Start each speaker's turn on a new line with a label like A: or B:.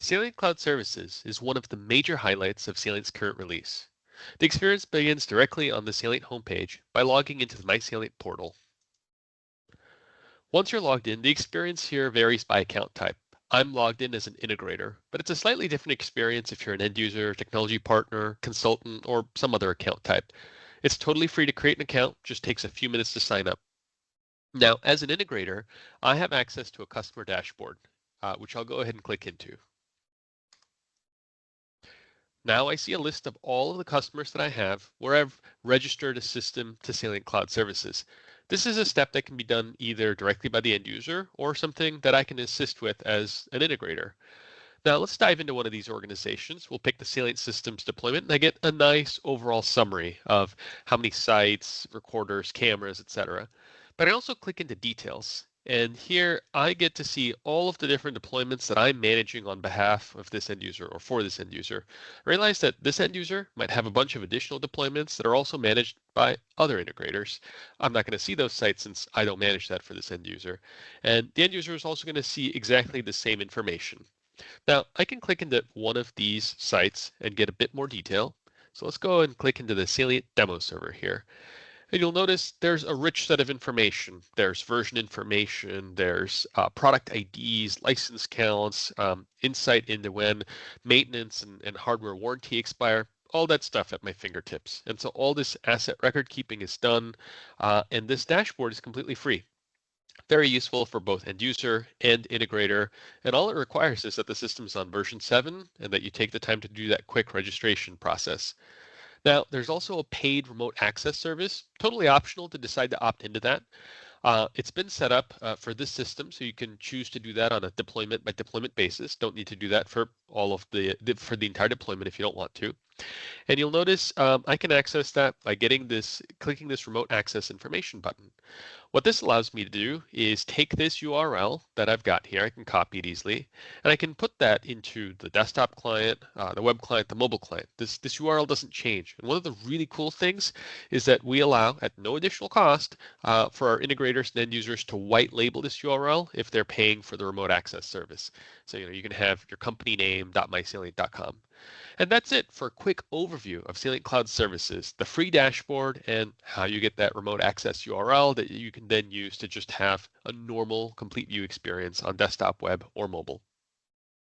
A: Salient Cloud Services is one of the major highlights of Salient's current release. The experience begins directly on the Salient homepage by logging into the My Salient portal. Once you're logged in, the experience here varies by account type. I'm logged in as an integrator, but it's a slightly different experience if you're an end user, technology partner, consultant, or some other account type. It's totally free to create an account, just takes a few minutes to sign up. Now, as an integrator, I have access to a customer dashboard, which I'll go ahead and click into. Now I see a list of all of the customers that I have where I've registered a system to Salient Cloud Services. This is a step that can be done either directly by the end user or something that I can assist with as an integrator. Now let's dive into one of these organizations. We'll pick the Salient Systems deployment and I get a nice overall summary of how many sites, recorders, cameras, etc. But I also click into details. And here I get to see all of the different deployments that I'm managing on behalf of this end user or for this end user. I realize that this end user might have a bunch of additional deployments that are also managed by other integrators. I'm not going to see those sites since I don't manage that for this end user. And the end user is also going to see exactly the same information. Now, I can click into one of these sites and get a bit more detail. So let's go and click into the Salient demo server here. And you'll notice there's a rich set of information. There's version information, there's product IDs, license counts, insight into when maintenance and hardware warranty expire, all that stuff at my fingertips. And so all this asset record keeping is done, and this dashboard is completely free. Very useful for both end user and integrator. And all it requires is that the system's on version 7 and that you take the time to do that quick registration process. Now, there's also a paid remote access service, totally optional to decide to opt into that. It's been set up for this system, so you can choose to do that on a deployment by deployment basis. Don't need to do that for all of for the entire deployment if you don't want to. And you'll notice I can access that by clicking this remote access information button. What this allows me to do is take this URL that I've got here, I can copy it easily, and I can put that into the desktop client, the web client, the mobile client. This URL doesn't change. And one of the really cool things is that we allow, at no additional cost, for our integrators and end users to white label this URL if they're paying for the remote access service. So you can have your company name.mysalient.com. And that's it for a quick overview of Salient Cloud Services, the free dashboard, and how you get that remote access URL that you can then use to just have a normal complete view experience on desktop, web, or mobile.